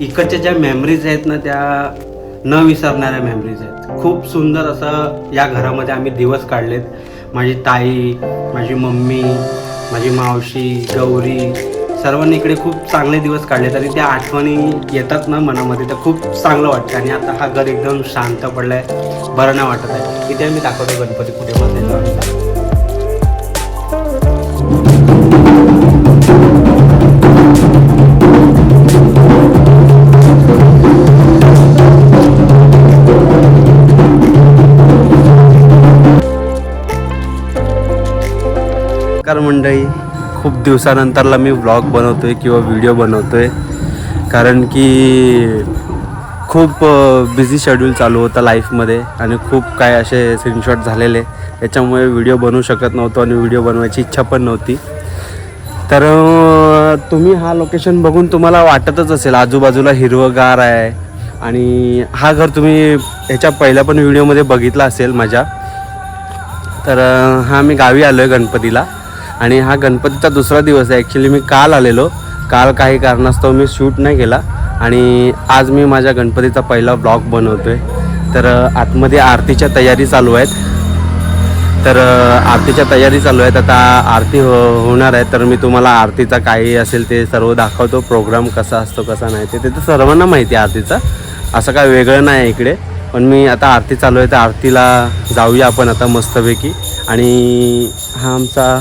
इकडच्या ज्या मेमरीज आहेत ना त्या न विसरणाऱ्या मेमरीज आहेत. खूप सुंदर असं या घरामध्ये आम्ही दिवस काढलेत. माझी ताई, माझी मम्मी, माझी मावशी, गौरी, सर्वांनी इकडे खूप चांगले दिवस काढलेत आणि त्या आठवणी येतात ना मनामध्ये तर खूप चांगलं वाटतं. आणि आता हा घर एकदम शांत पडलाय, बरं नाही वाटत आहे. इथे मी दाखवतो गणपती कुठे बसलेला आहे. मंडळी, खूप दिवसानंतरला मी व्लॉग बनवतोय किंवा व्हिडिओ बनवतोय, कारण की खूप बिझी शेड्यूल चालू होता लाईफमध्ये आणि खूप काय असे स्क्रीनशॉट झालेले, त्याच्यामुळे व्हिडिओ बनवू शकत नव्हतो आणि व्हिडिओ बनवायची इच्छा पण नव्हती. तर तुम्ही हा लोकेशन बघून तुम्हाला वाटतच असेल आजूबाजूला हिरवंगार आहे. आणि हा घर तुम्ही ह्याच्या पहिल्या पण व्हिडिओमध्ये बघितला असेल माझ्या. तर हा मी गावी आलो आहे गणपतीला आणि हा गणपतीचा दुसरा दिवस आहे. ॲक्च्युली मी काल आलेलो, काल काही कारणास्तव मी शूट नाही केला आणि आज मी माझ्या गणपतीचा पहिला ब्लॉग बनवतो आहे. तर आतमध्ये आरतीच्या तयारी चालू आहेत. तर आरतीच्या तयारी चालू आहेत. आता आरती होणार आहे, तर मी तुम्हाला आरतीचा काही असेल ते सर्व दाखवतो. प्रोग्राम कसा असतो कसा नाही ते तर सर्वांना माहिती आहे आरतीचा, असं काय वेगळं नाही आहे इकडे. पण मी आता आरती चालू आहे तर आरतीला जाऊया आपण आता मस्तपैकी. आणि हा आमचा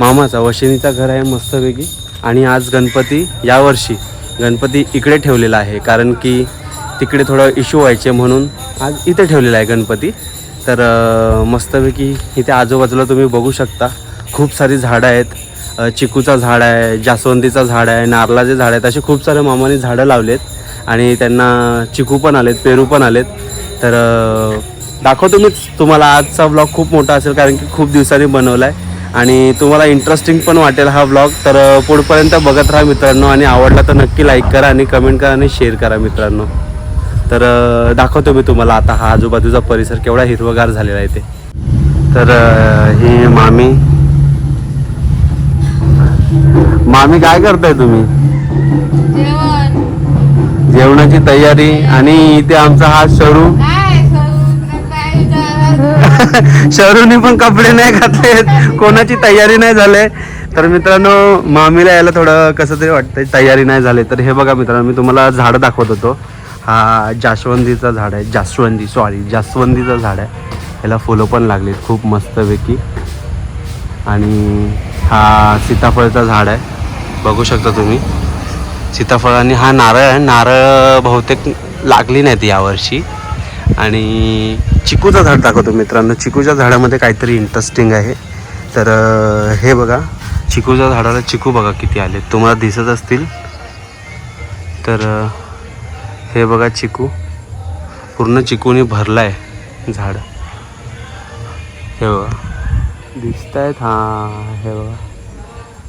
मामाचा वशिनीचा घर आहे मस्तपैकी. आणि आज गणपती, यावर्षी गणपती इकडे ठेवलेला आहे, कारण की तिकडे थोडं इश्यू व्हायचे म्हणून आज इथे ठेवलेला आहे गणपती. तर मस्तपैकी इथे आजूबाजूला तुम्ही बघू शकता खूप सारी झाडं आहेत. चिकूचा झाड आहे, जास्वंदीचा झाड आहे, नारळाचे झाड आहेत, असे खूप सारे मामाने झाडं लावलेत आणि त्यांना चिकू पण आलेत, पेरू पण आलेत. तर दाखवतो मी तुम्हाला. आजचा ब्लॉग खूप मोठा असेल कारण की खूप दिवसांनी बनवला आहे आणि तुम्हाला इंटरेस्टिंग पण वाटेल हा ब्लॉग. तर पुढपर्यंत बघत राहा मित्रांनो, आणि आवडला तर नक्की लाईक करा आणि कमेंट करा आणि शेअर करा मित्रांनो. तर दाखवतो मी तुम्हाला आता हा आजूबाजूचा परिसर केवढा हिरवगार झालेला आहे ते. तर ही मामी काय करताय तुम्ही? जेवणाची तयारी. आणि इथे आमचा हा शरू शरूनी पण कपडे नाही घातलेत, कोणाची तयारी नाही झाले. तर मित्रांनो, मामीला यायला थोडं कसं तरी वाटतंय, तयारी नाही झाली. तर हे बघा मित्रांनो, मी तुम्हाला झाडं दाखवत होतो. हा जास्वंदीचा झाड आहे, जास्वंदीचं झाड आहे. ह्याला फुलं पण लागलीत खूप मस्तपैकी. आणि हा सीताफळचा झाड आहे, बघू शकता तुम्ही सीताफळ. आणि हा नारळ आहे, नारळ बहुतेक लागली नाहीत यावर्षी. आणि चिकूचं झाड दाखवतो मित्रांनो. चिकूच्या झाडामध्ये काहीतरी इंटरेस्टिंग आहे. तर हे बघा, चिकूच्या झाडाला चिकू बघा किती आले, तुम्हाला दिसत असतील. तर हे बघा, चिकू पूर्ण चिकूने भरला आहे झाड. हे बघा दिसत आहेत. हां, हे बघा,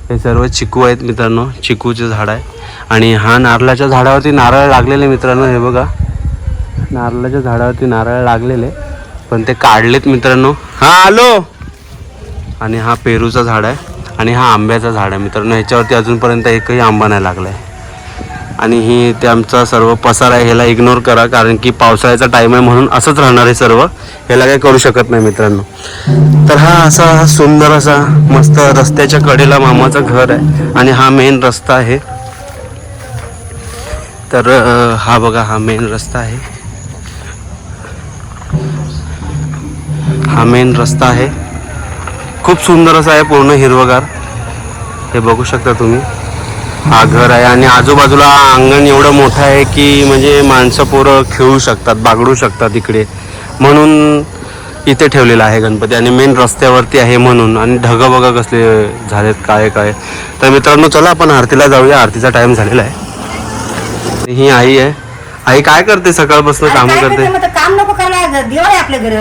हे सर्व चिकू आहेत मित्रांनो, चिकूचे झाड आहे. आणि हा नारळाच्या झाडावरती नारळ लागलेले मित्रांनो. हे बघा, नारळाच्या झाडावरती नारळ लागलेले, पण ते काढलेत मित्रांनो. हां, आलो. आणि हा पेरूचा झाड आहे आणि हा आंब्याचा झाड आहे मित्रांनो. ह्याच्यावरती अजूनपर्यंत एकही आंबा नाही लागला आहे. आणि ही ते आमचा सर्व पसार आहे, ह्याला इग्नोर करा, कारण की पावसाळ्याचा टाईम आहे म्हणून असंच राहणार आहे सर्व, ह्याला काही करू शकत नाही मित्रांनो. तर हा असा सुंदर असा मस्त रस्त्याच्या कडेला मामाचं घर आहे आणि हा मेन रस्ता आहे. तर हा बघा, हा मेन रस्ता आहे, हा मेन रस्ता आहे. खूप सुंदर असा आहे, पूर्ण हिरवगार. हे बघू शकता तुम्ही, हा घर आहे. आणि आजूबाजूला अंगण एवढं मोठं आहे की म्हणजे माणसं पोरं खेळू शकतात, बागडू शकतात इकडे, म्हणून इथे ठेवलेला आहे गणपती. आणि मेन रस्त्यावरती आहे म्हणून. आणि ढगं बघा कसले झालेत, काय काय. तर मित्रांनो, चला आपण आरतीला जाऊया, आरतीचा टाईम झालेला आहे. ही आई आहे. आई काय करते सकाळपासून? काम करते. काम नको करायला, दिवाळी आपल्या घरी.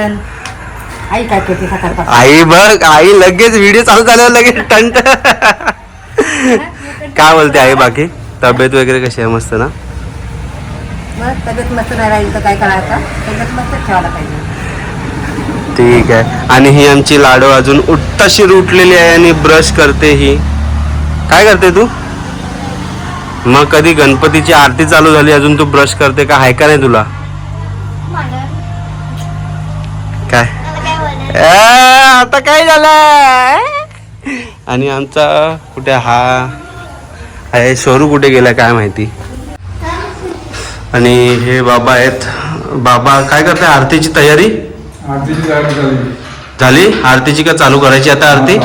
आई काय करते सकाळपासून? आई बघ, आई लगेच व्हिडिओ चालू झाल्यावर लगेच टंट. काय बोलते आई? बाकी तब्येत वगैरे कशी आहे? मस्त ना? तब्येत मस्त नाही राहील तर काय करायचं, तब्येत मस्त ठेवायला पाहिजे. ठीक आहे. आणि ही आमची लाडू अजून उठताशी उठलेली आहे आणि ब्रश करते. ही काय करते तू? मग कधी गणपतीची आरती चालू झाली अजून तू ब्रश करते का? आहे का नाही तुला काय? आता काय झालं? आणि आमचा कुठे हा आहे शोरू कुठे गेला काय माहिती. आणि हे बाबा आहेत. बाबा काय करताय? आरतीची तयारी झाली. आरतीची का चालू करायची आता आरती?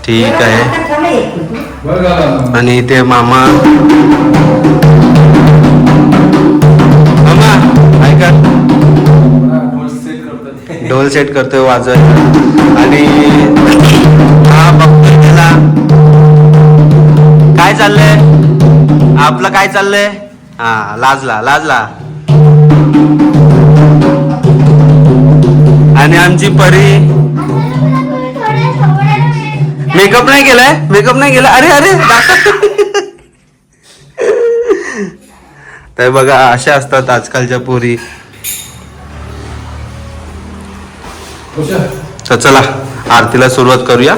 ठीक आहे. आणि ते मामा ऐका ढोल सेट करतोय वाजवायचा. आणि हा बघतोय त्याला काय चाललंय आपलं काय चाललंय. हा लाजला. आणि आमची परी मेकअप नाही केलाय. अरे तर बघा अशा असतात आजकालच्या पोरी. तर चला आरतीला सुरुवात करूया.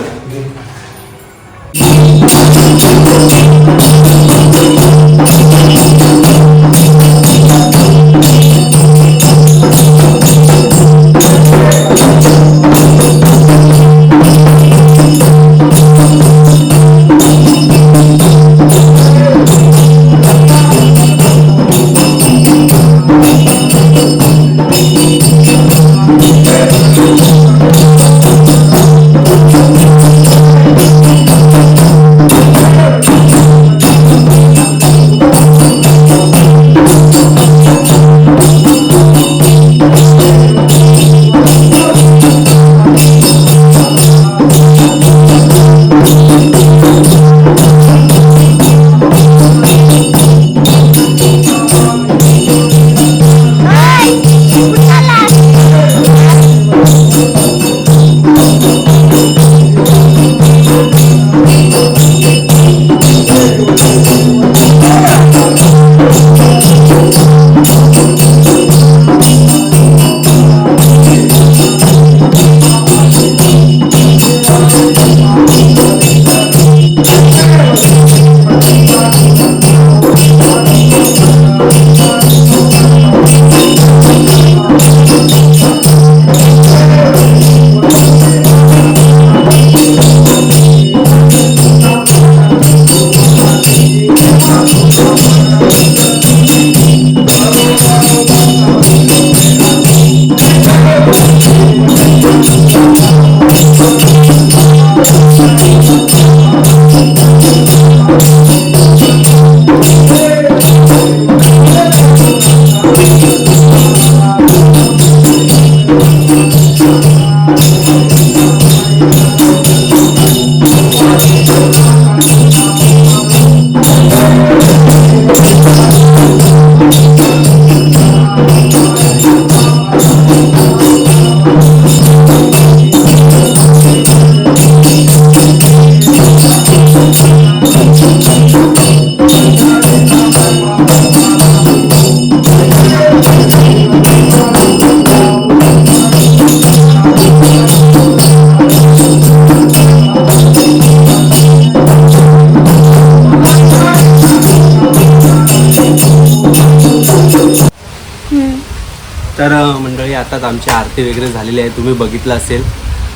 तर मंडळी आताच आमची आरती वगैरे झालेली आहे, तुम्ही बघितलं असेल.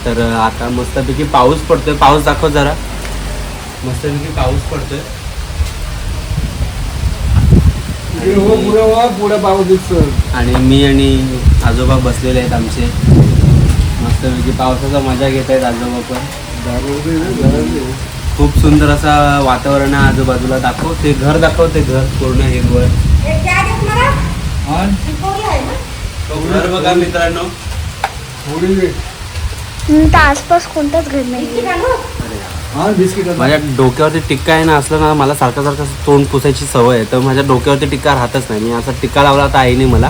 तर आता मस्तपैकी पाऊस पडतोय. पाऊस दाखव जरा. मस्तपैकी पाऊस पडतोय. आणि मी आणि आजोबा बसलेले आहेत आमचे. मस्तपैकी पावसाचा मजा घेत आहेत आजोबा पण. खूप सुंदर असा वातावरण आहे आजूबाजूला. दाखव ते घर, दाखव ते घर पूर्ण हिरवळ. घर बघा मित्रांनो. आसपास कोणताच घर नाही. माझ्या डोक्यावरती टिक्का आहे ना, असलं ना मला सारखं तोंड पुसायची सवय आहे. तर माझ्या डोक्यावरती टिक्का राहतच नाही. मी असा टिक्का लावला आता आईने मला.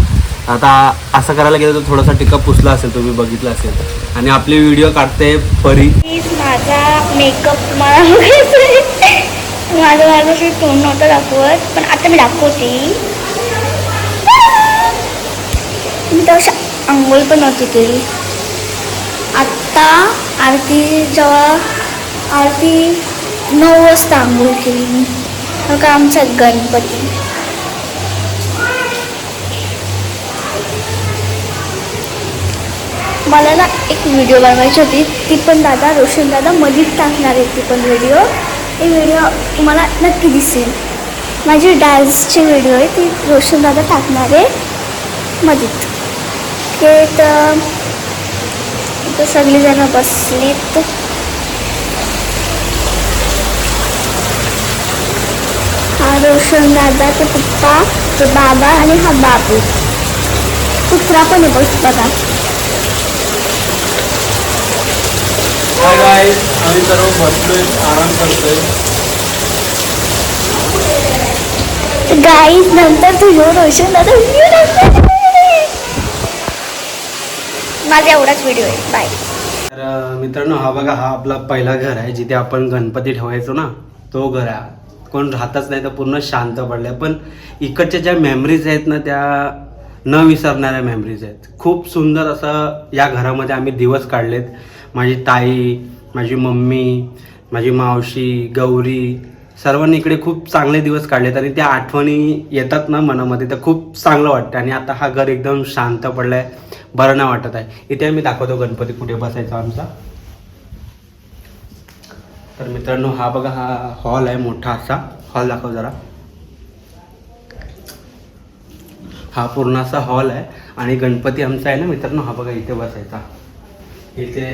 आता असं करायला गेलं तर थोडासा टिक्का पुसला असेल, तुम्ही बघितलं असेल. आणि आपले व्हिडिओ काढते परी. माझा मेकअप मला माझं तोंड नव्हतं दाखवत, पण आता मी दाखवते. मी तर आंघोळ पण नव्हती केली. आत्ता आरती 9 वाजता आंघोळ केली मी. हा का आमचा गणपती. मला ना एक व्हिडिओ बनवायची होती, ती पण रोशन दादा मध्येच टाकणार आहे. ती पण व्हिडिओ तुम्हाला नक्की दिसेल. माझी डान्सची व्हिडिओ आहे, ती रोशन दादा टाकणार आहे मध्येच. हे तर सगळीजणं बसलीत. हा रोशन दादा, ते पप्पा, ते बाबा आणि हा बाबू. कुत्रा पण आहे बस बघा. हाय गाईज, आम्ही सर्व बसलोय, आराम करतोय. गाईज नंतर तुझ्या रोशन दादा व्हिडिओ माझा एवढाच व्हिडिओ आहे. बाय. तर मित्रांनो, हा बघा, हा आपला पहिला घर आहे जिथे आपण गणपती ठेवायचो ना, तो घर आहे. कोण राहतच नाही तर पूर्ण शांत पडलाय. पण इकडच्या ज्या मेमरीज आहेत ना, त्या न विसरणाऱ्या मेमरीज आहेत. खूप सुंदर असं या घरामध्ये आम्ही दिवस काढलेत. माझी ताई, माझी मम्मी, माझी मावशी, गौरी, सर्वांनी इकडे खूप चांगले दिवस काढलेत आणि त्या आठवणी येतात ना मनामध्ये, तर खूप चांगलं वाटतं. आणि आता हा घर एकदम शांत पडलाय, बरं नाही वाटत आहे. इथे आम्ही दाखवतो गणपती कुठे बसायचा आमचा. तर मित्रांनो, हा बघा, हा हॉल आहे, मोठा असा हॉल. दाखव जरा. हा पूर्ण असा हॉल आहे आणि गणपती आमचा आहे ना मित्रांनो, हा बघा इथे बसायचा. इथे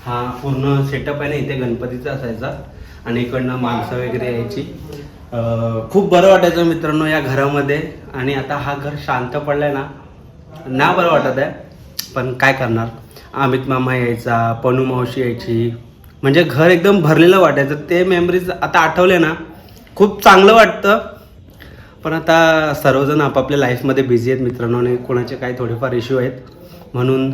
हा पूर्ण सेटअप आहे ना, इथे गणपतीचा असायचा आणि इकडनं माणसं वगैरे यायची. खूप बरं वाटायचं मित्रांनो या घरामध्ये. आणि आता हा घर शांत पडलाय ना बरं वाटत आहे. पण काय करणार, अमित मामा यायचा, पनू मावशी यायची, म्हणजे घर एकदम भरलेलं वाटायचं. ते मेमरीज आता आठवले ना खूप चांगलं वाटतं. पण आता सर्वजण आपापल्या लाईफमध्ये बिझी आहेत मित्रांनो, आणि कोणाचे काही थोडेफार इश्यू आहेत, म्हणून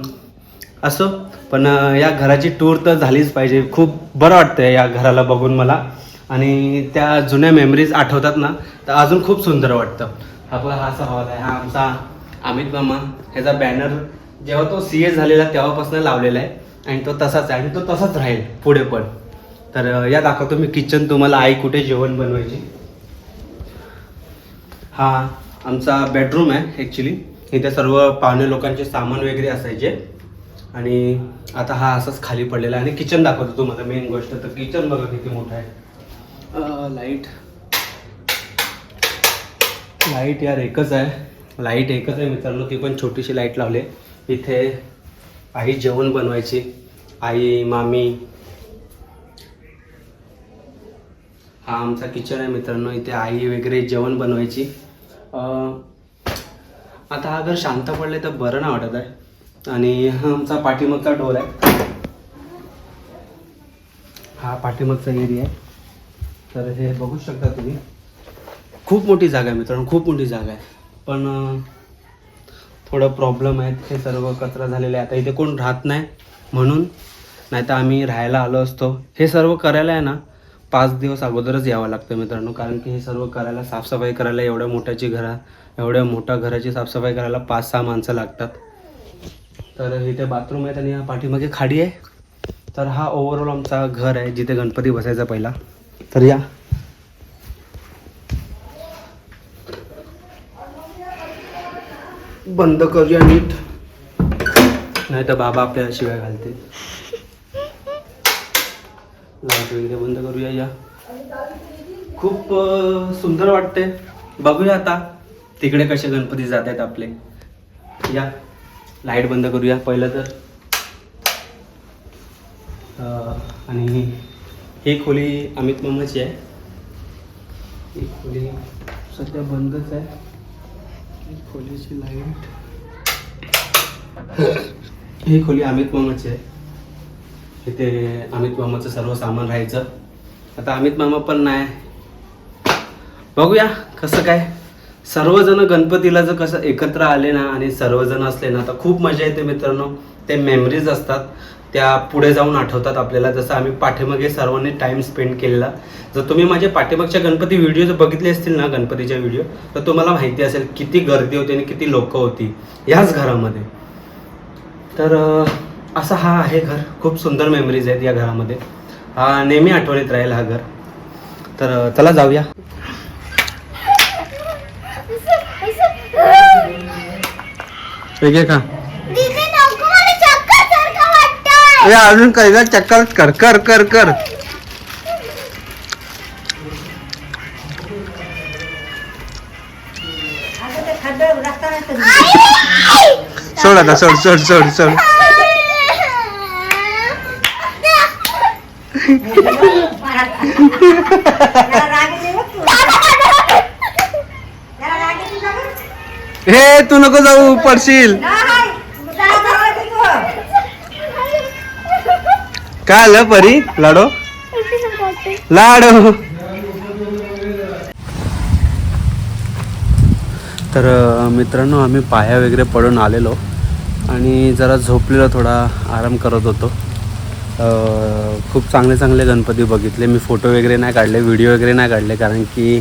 असो. पण या घराची टूर तर झालीच पाहिजे. खूप बरं वाटतं या घराला बघून मला. आणि त्या जुन्या मेमरीज आठवतात ना, तर अजून खूप सुंदर वाटतं. आपला हा असा हॉल आहे. हा आमचा अमित मामा, ह्याचा बॅनर जेव्हा तो CS झालेला तेव्हापासून लावलेला आहे आणि तो तसाच आहे आणि तो तसाच राहील पुढे पण. तर या दाखवतो मी किचन तुम्हाला, आई कुठे जेवण बनवायची. हा आमचा बेडरूम आहे ॲक्च्युली. इथे सर्व पाहुणे लोकांचे सामान वगैरे असायचे. आणि आता हा असाच खाली पडलेला आहे. आणि किचन दाखवतो तुम्हाला. मेन गोष्ट तर किचन बघा किती मोठं आहे. लाईट यार एकच आहे. लाईट एकच आहे मित्रांनो, ती पण छोटीशी लाईट लावली. इथे आई जेवण बनवायची, आई, मामी. हा आमचा किचन आहे मित्रांनो, इथे आई वगैरे जेवण बनवायची. आता हा घर शांत पडले तर बरं नाही वाटत आहे. आणि हा आमचा पाठीमागचा डोर आहे. हा पाठीमागचा एरिया आहे. तर हे बघू शकता तुम्ही, खूप मोठी जागा आहे मित्रांनो, खूप मोठी जागा आहे. पण थोडं प्रॉब्लेम आहे, हे सर्व कचरा झालेला आहे. आता इथे कोण राहत नाही म्हणून, नाही तर आम्ही राहायला आलो असतो. हे सर्व करायला आहे ना 5 दिवस अगोदरच यावं लागतं मित्रांनो, कारण की हे सर्व करायला, साफसफाई करायला, एवढ्या मोठ्या घराची साफसफाई करायला 5-6 माणसं लागतात. तर इथे बाथरूम आहेत आणि या पाठीमागे खाडी आहे. तर हा ओव्हरऑल आमचा घर आहे जिथे गणपती बसायचा पहिला. तर या बंद करूया नीट, नाही तर बाबा आपल्याला शिवाय घालते. लाईट वगैरे बंद करूया. या खूप सुंदर वाटते. बघूया आता तिकडे कसे गणपती जात आहेत आपले. या लाईट बंद करूया पहिलं तर. आणि ही खोली अमित मामाची आहे. ही खोली सध्या बंदच आहे. खोलीची लाईट, ही खोली अमित मामाची आहे. इथे अमित मामाचं सर्व सामान राहायचं. आता अमित मामा पण नाही. बघूया कसं काय. सर्वजण गणपतीला जर कसं एकत्र आले ना आणि सर्वजण असले ना तर खूप मजा येते मित्रांनो. ते मेमरीज असतात, त्या पुढे जाऊन आठवतात आपल्याला. जसं आम्ही पाठीमागे सर्वांनी टाइम स्पेंड केलेला. जर तुम्ही माझे पाठीमागच्या गणपती व्हिडिओ जर बघितले असतील ना, गणपतीच्या व्हिडिओ, तर तुम्हाला माहिती असेल किती गर्दी होती आणि किती लोक होती याच घरामध्ये. तर असा हा आहे घर. खूप सुंदर मेमरीज आहेत या घरामध्ये. हा नेहमी आठवणीत राहील हा घर. तर चला जाऊया. एक आहे का दीदी नको मला चक्कर सारखं वाटतंय. ए अजून काही ना चक्कर कर कर कर कर आता ते खड्डं रस्ता नसतं. सोड आता सोड सोड सोड सोड त्याला राग येते बघ तू. त्याला राग येते ना बघ. हे तू नको जाऊ पडशील नाही. त्याला जवळ येते तू. काय आलं परी लाडो लाडो तर मित्रांनो आम्ही पाया वगैरे पडून आलेलो आणि जरा झोपलेलो थोडा आराम करत होतो. खूप चांगले चांगले गणपती बघितले. मी फोटो वगैरे नाही काढले, व्हिडिओ वगैरे नाही काढले, कारण की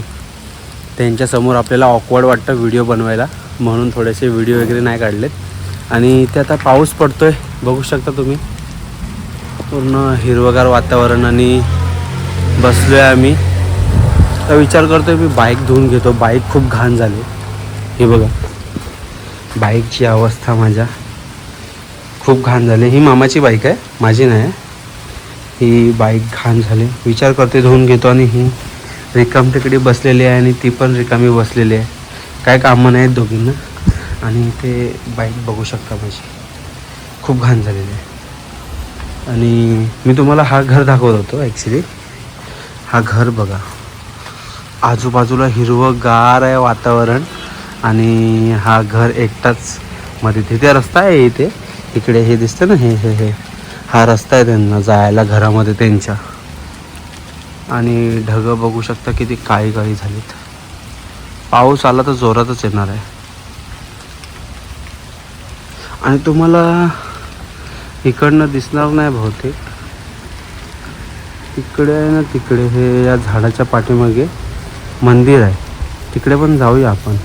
त्यांच्यासमोर आपल्याला ऑकवर्ड वाटतं व्हिडिओ बनवायला, म्हणून थोडेसे व्हिडिओ वगैरे नाही काढलेत. आणि ते आता पाऊस पडतो आहे, बघू शकता तुम्ही, पूर्ण हिरवगार वातावरण आणि बसलो आहे आम्ही. तर विचार करतो आहे मी बाईक धुवून घेतो. बाईक खूप घाण झाली, हे बघा बाईकची अवस्था माझ्या खूप घाण झाली. ही मामाची बाईक आहे, माझी नाही आहे. ही बाईक घाण झाली. विचार करते धुवून घेतो. आणि ही रिकाम तिकडे बसलेली आहे आणि ती पण रिकामी बसलेली आहे, काय कामं नाहीत दोघींना. आणि ते बाईक बघू शकता माझी खूप घाण झालेली आहे. आणि मी तुम्हाला हा घर दाखवत होतो ॲक्च्युली. हा घर बघा, आजूबाजूला हिरवंगार आहे वातावरण आणि हा घर एकटाच मध्ये. तिथे रस्ता आहे, इथे इकडे हे दिसतं ना, हे हे हे हा रस्ता आहे त्यांना जायला घरामध्ये त्यांच्या. आणि ढगं बघू शकता किती काळी काळी झालीत. पाऊस आला तर जोरातच येणार आहे. आणि तुम्हाला इकडनं दिसणार नाही बहुतेक, तिकडे आहे ना, तिकडे हे या झाडाच्या पाठीमागे मंदिर आहे, तिकडे पण जाऊया आपण.